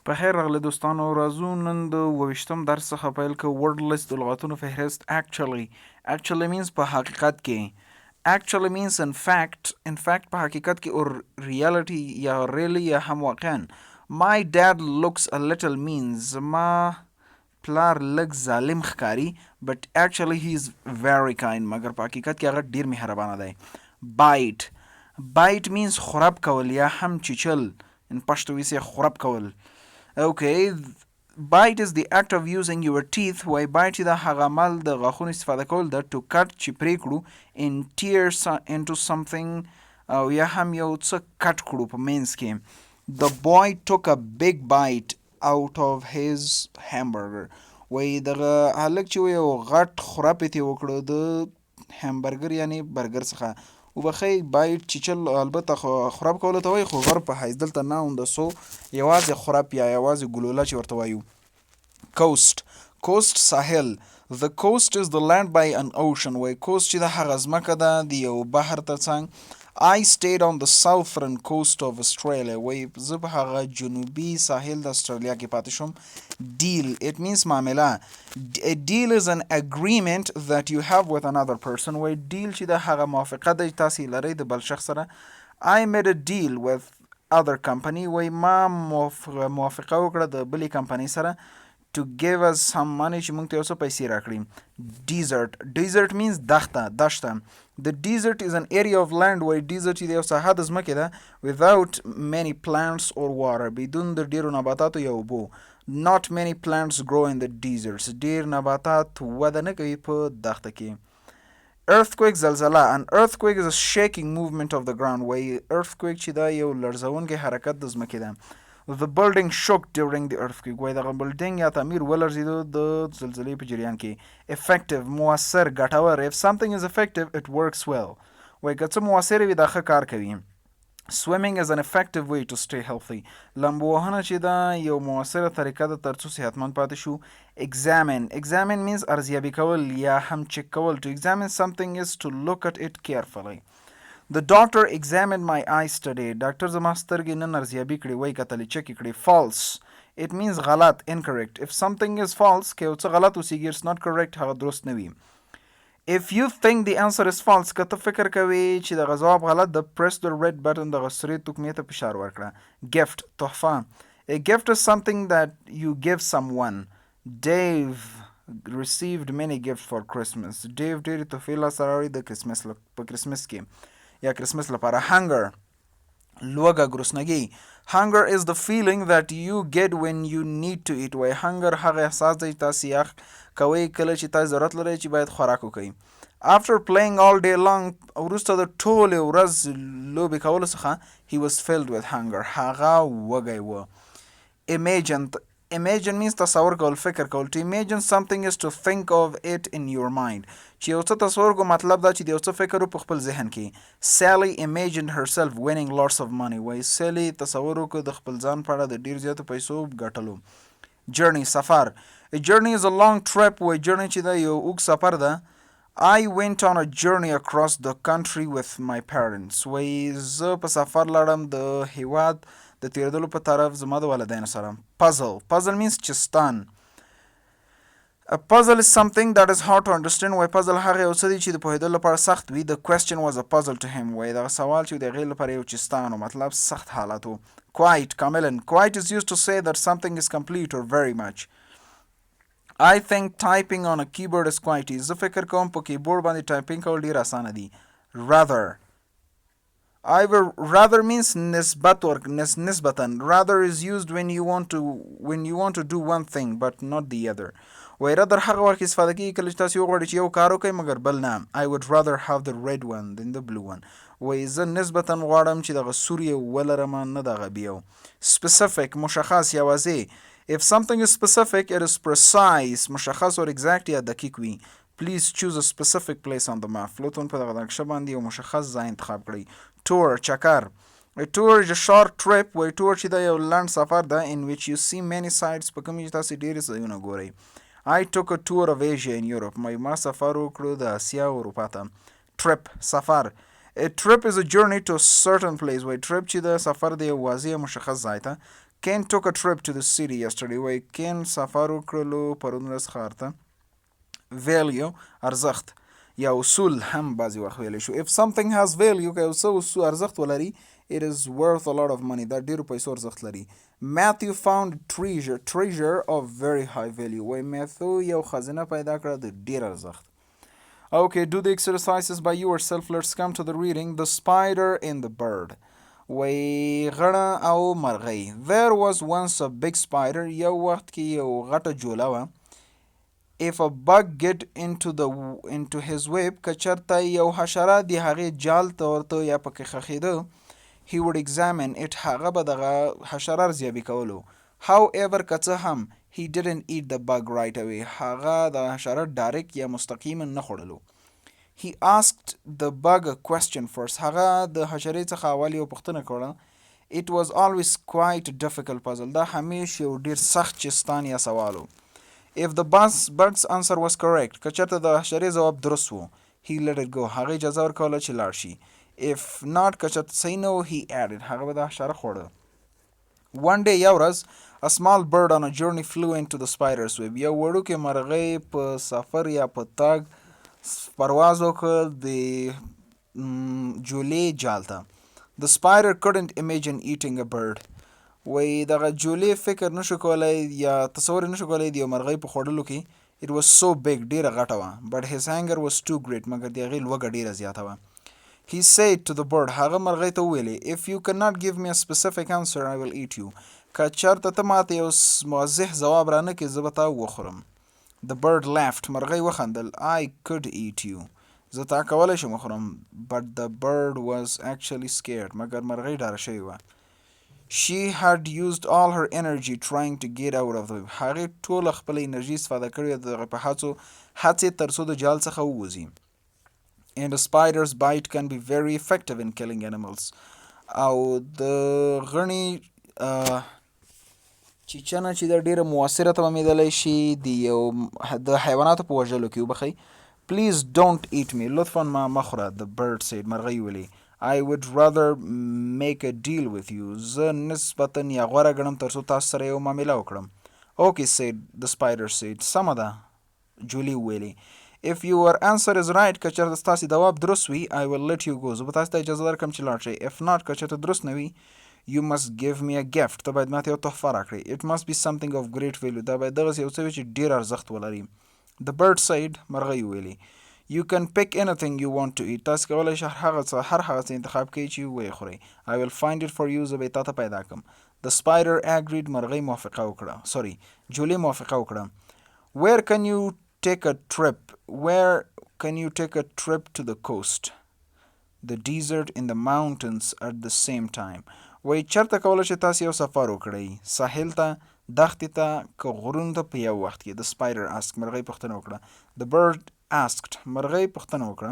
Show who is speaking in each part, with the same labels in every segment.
Speaker 1: په خیر راغلی دوستانو، راځو نن د 28م درس څخه پیل کوو. ورډ لیست د لغتونو فهرست. actually means په حقیقت کې. actually means in fact په حقیقت کې or reality یا really یا هم واقعا. My dad looks a little mean. زما پلار لږ ظالم ښکاري but actually he is very kind. مګر په حقیقت کې هغه ډیر مهربانه دی. bite means خراب کول یا هم چیچل. in Pashto we say خراب کول. Okay, bite is the act of using your teeth. Why bite دا هغه عمل د غاښونو استفاده کول ده to cut چې پرې کړو in tears into something او یا هم یو څه کټ کړو په منځ کې. The boy took a big bite out of his hamburger. وای دغه هلک چې یو غټ خورپ یې وکړو د همبرګر یعنی برګر څخه. وبخی باید چیچل البته خراب کولو ته وایي، خو غرب په حیث دلته نه اونده سو یوازې خراب یا یوازې ګلوله چې ورته وایو. coast ساحل. The coast is the land by an ocean. وای coast چې د هغه ځمکه ده د یو بحر ترڅنګ. I stayed on the southern coast of Australia. وای زه په هغه جنوبي ساحل د استرالیا کې پاتې شوم. Deal, it means معامله. A deal is an agreement that you have with another person. وای deal چې د هغه موافقه ده تاسې لرئ د بل شخص سره. I made a deal with other company. وای ما موافقه وکړه د بلې کمپنۍ سره to give us some money چې موږ ته یو څه پیسې راکړي. Desert means دشته. The desert is an area of land. وای desert چې د یو ساحه د ځمکې ده without many plants or water. بدون د ډیرو نباتاتو یا اوبو. Not many plants grow in the deserts. ډیر نباتات وده نه کوي په دښته کې. Earthquake زلزله. An earthquake is a shaking movement of the ground. وای earthquake چې دا یو لړزونکی حرکت د ځمکې ده. The building shook during the earthquake. وای دغه بلډینګ یا تعمیر ولړزیدو د زلزلې په جریان کې. Effective مؤثر ګټور. If something is effective it works well. وای که څه مؤثر وي دا ښه کار کوي. Swimming is an effective way to stay healthy. لامبو وهنه چې دا یو مؤثره طریقه ده تر څو صحتمند پاتې شو. Examine means ارزیابي کول یا هم چک کول. To examine something is to look at it carefully. The doctor examined my eyes today. ډاکټر زما سترګې نن ارزیابي کړې، وایي کتلې چکې کړې. False, it means غلط incorrect. If something is false که یو څه غلط وسیږي it's not correct هغه درست نه وي. If you think the answer is false که ته فکر کوي چې دغه ځواب غلط ده press the red button دغه سرې توکمې ته فشار ورکړه. Gift تحفه. A gift is something that you give someone. Dave received many gifts for Christmas. Dave ډېرې تحفې لاسته راوړي د کرسمس په کرسمس کې یا کرسمس لپاره. Hunger لوږه ګرسنګي. Hunger is the feeling that you get when you need to eat. وای hunger هغه احساس دی تاسې یخ کوئ کله چې تاسې ضرورت لرئ چې باید خوراک وکړئ. After playing all day long وروسته د ټولې ورځ لوبې کولو څخه he was filled with hunger. هغه وږی و. Imagine means تصور کول، فکر کول. To imagine something is to think of it in your mind. چې یو څه تصور کو مطلب دا چې د یو څه فکر په خپل ذهن کې. Sally imagined herself winning lots of money. وای سالی تصور وکړ د خپل ځان په اړه د ډیر زیاتو پیسو ګټلو. Journey سفر. A journey is a long trip. وای journey چې دا یو اوږد سفر ده. I went on a journey across the country with my parents. وای زه په سفر لاړم د هیواد د تیردلو په طرف زما د والدینو سره. Puzzle means چستان. A puzzle is something that is hard to understand. وای puzzle هغه یو څه دی چې د پوهېدلو لپاره سخت وي. The question was a puzzle to him. وای دغه سوال چې د هغې لپاره یو چستان و، مطلب سخت حالت و. Quite کاملا. Quite is used to say that something is complete or very much. I think typing on a keyboard is quite easy. زه فکر کوم په کیبورډ باندې ټایپینګ کول ډیر اسانه دي. Rather means نسبتا. Rather is used when you want to do one thing but not the other. وای rather هغه وخت استفاده کیږي کله چې تاسو وغواړئ چې یو کار وکړئ مګر بل نه. I would rather have the red one than the blue one. وای زه نسبتا غواړم چې دغه سور یې ولرم نه دغه بیو. Specific مشخص یا واضح. If something is specific it is precise. مشخص or exact یا دقیق وي. Please choose a specific place on the map. لطفاً په دغه نقشه باندې یو مشخص ځای انتخاب کړئ. Tour چکر. A tour is a short trip. وای tour چې دا یو لنډ سفر ده in which you see many sights په کوم چې تاسې ډېرې ځایونه ګورئ. I took a tour of Asia and Europe. ما سفر وکړو د اسیا او اروپا ته. Trip سفر. A trip is a journey to a certain place. وای trip چې د سفر د یو واضح مشخص ځای ته. Ken took a trip to the city yesterday. وای کین سفر وکړلو پرون ورځ ښار ته. value ارزښت یا اصول هم بعضی وخت ویلی شو. if something has value که یو څه ارزښت ولري it is worth a lot of money دا ډیرو پیسو ارزښت لري. Matthew found treasure of very high value. وای میثو یو خزینه پیدا کړه د ډیر ارزښت. Okay, do the exercises by yourself. Let's come to the reading. The spider and the bird. وی غړه او مرغۍ. There was once a big spider. یو وخت کې یو غټه جوله وه. If a bug get into his web که چرته یو حشره د هغې جال ته ورته یا پکې خښېده he would examine it هغه به دغه حشره ارزیابي کولو. However که څه هم he didn't eat the bug right away هغه د حشره ډایرکټ یا مستقیما نه خوړلو. He asked the bug a question first هغه د حشرې څخه اول یو پوښتنه کوله. It was always quite a difficult puzzle دا همیش یو ډیر سخت چستان یا سوالو. If the bug's answer was correct که چرته د حشرې ځواب درست و he let it go هغه اجازه ورکوله چې لاړ شي. If not که چرته صحیح نه و he ate it هغه به د حشره خوړه. One day یو ورځ a small bird on a journey flew into the spider's web یو وړوکی مرغۍ په سفر یا په تاګ پرواز وکړ د جولې جال ته. The spider couldn't imagine eating a bird وی دغه جولې فکر نشو کولی یا تصور نشو کولی د یو مرغۍ په خوړلو کې. It was so big ډیره غټه وه. But his anger was too great مګر د هغې لوږه ډیره زیاته وه. He said to the bird هغه مرغۍ ته وویلې if you cannot give me a specific answer I will eat you که چېرته ته ماته یو واضح ځواب رانه کړې زه به تا وخورم. The bird laughed مرغۍ وخندل. I could eat you زه تا کولی شم وخورم. But the bird was actually scared مګر مرغۍ ډاره شوې وه. She had used all her energy trying to get out of the web هغې ټوله خپله انرژي استفاده کړې وه د هغې په هڅې تر څو د جال څخه ووځي. And a spider's bite can be very effective in killing animals او د غڼې چیچنه چې دا ډیره مؤثره تمامیدلی شي د حیواناتو په وژلو کې وبخئ. Please don't eat me لطفا ما مخوره. The bird said مرغۍ ویلې I would rather make a deal with you زه نسبتا یا غوره ګڼم تر څو تاسو سره یو معامله وکړم. Okay said the spider said سمه ده جولې وویلې. If your answer is right که چېرته ستاسې ځواب درست وي I will let you go زه به تاسو ته اجازه درکړم چې لاړ شئ. If not که چېرته درست نه وي you must give me a gift ته باید ماته یو تحفه راکړئ. It must be something of great value دا باید دغسې یو څه وي چې ډېر ارزښت ولري. The bird said مرغۍ وویلې You can pick anything you want to eat تاسو کولی شئ هر هغه څه انتخاب کړئ چې ویې خورئ. I will find it for you زه به یې تا ته پیدا کړم. The spider agreed مرغۍ موافقه وکړه جولې موافقه وکړه. Where can you take a trip to the coast the desert in the mountains at the same time وای چېرته کولی شئ تاسو یو سفر وکړئ ساحل ته دښتې ته که غرونو ته په یو وخت کې. The spider asked مرغۍ پوښتنه وکړه. The bird asked مرغۍ پوښتنه وکړه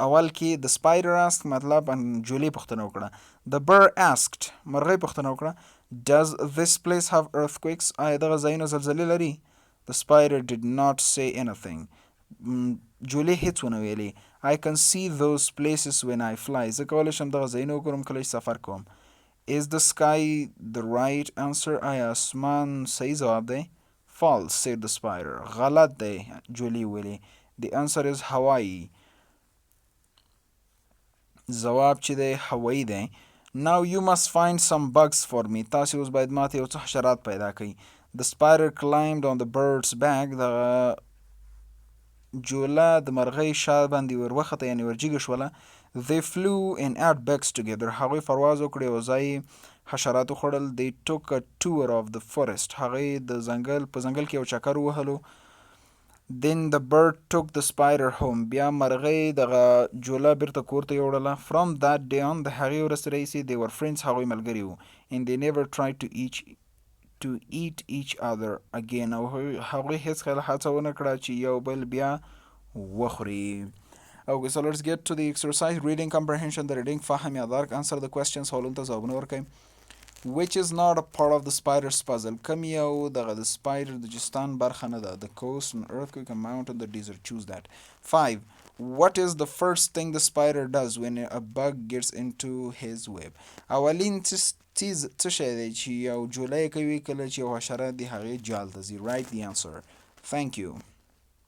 Speaker 1: اول کې the spider asked مطلب جولې پوښتنه وکړه. The bird asked مرغۍ پوښتنه وکړه Does this place have earthquakes آیا دغه ځایونه زلزلې لري. The spider did not say anything جولې هیڅ ونه ویلې. I can see those places when I fly زه کولی شم دغه ځایونه وګورم کله چې سفر کوم. Is the sky the right answer آیا اسمان صحیح ځواب دی. False said the spider غلط دی جولې ویلې. The answer is Hawaii ځواب چې دی هوایي دی. Now you must find some bugs for me تاسې اوس باید ماته یو څه حشرات پیدا کړئ. The spider climbed on the bird's back د جوله د مرغۍ شا باندې وروخته یعنې ورجګه شوله. They flew and ate bugs together هغوی پرواز وکړ یو ځای حشرات وخوړل. They took a tour of the forest هغوی د په ځنګل کې یو چکر ووهلو. Then the bird took the spider home بیا مرغۍ دغه جوله بیرته کور ته یوړله. From that day on د هغې ورځې راهیسې they were friends هغوی ملګري وو. And they never tried to eat each other again او هغوی هیڅ کله هڅه ونه کړه چې یو بل بیا وخوري. Okay, so let's get to the exercise. Reading comprehension the reading فهم یاددارک. Answer the questions سوالونو ته ځوابونه ورکړئ. Which is not a part of the spider's puzzle کوم یو دغه د spider د جستان برخه نه ده. The coast, an earthquake, a mountain, the desert. Choose that. 5. What is the first thing the spider does when a bug gets into his web اولین تیز څه شی دی چې یو جوله کوي کله چې یو حشره د هغې جال ته ځي. رایټ دی انسر. Thank you.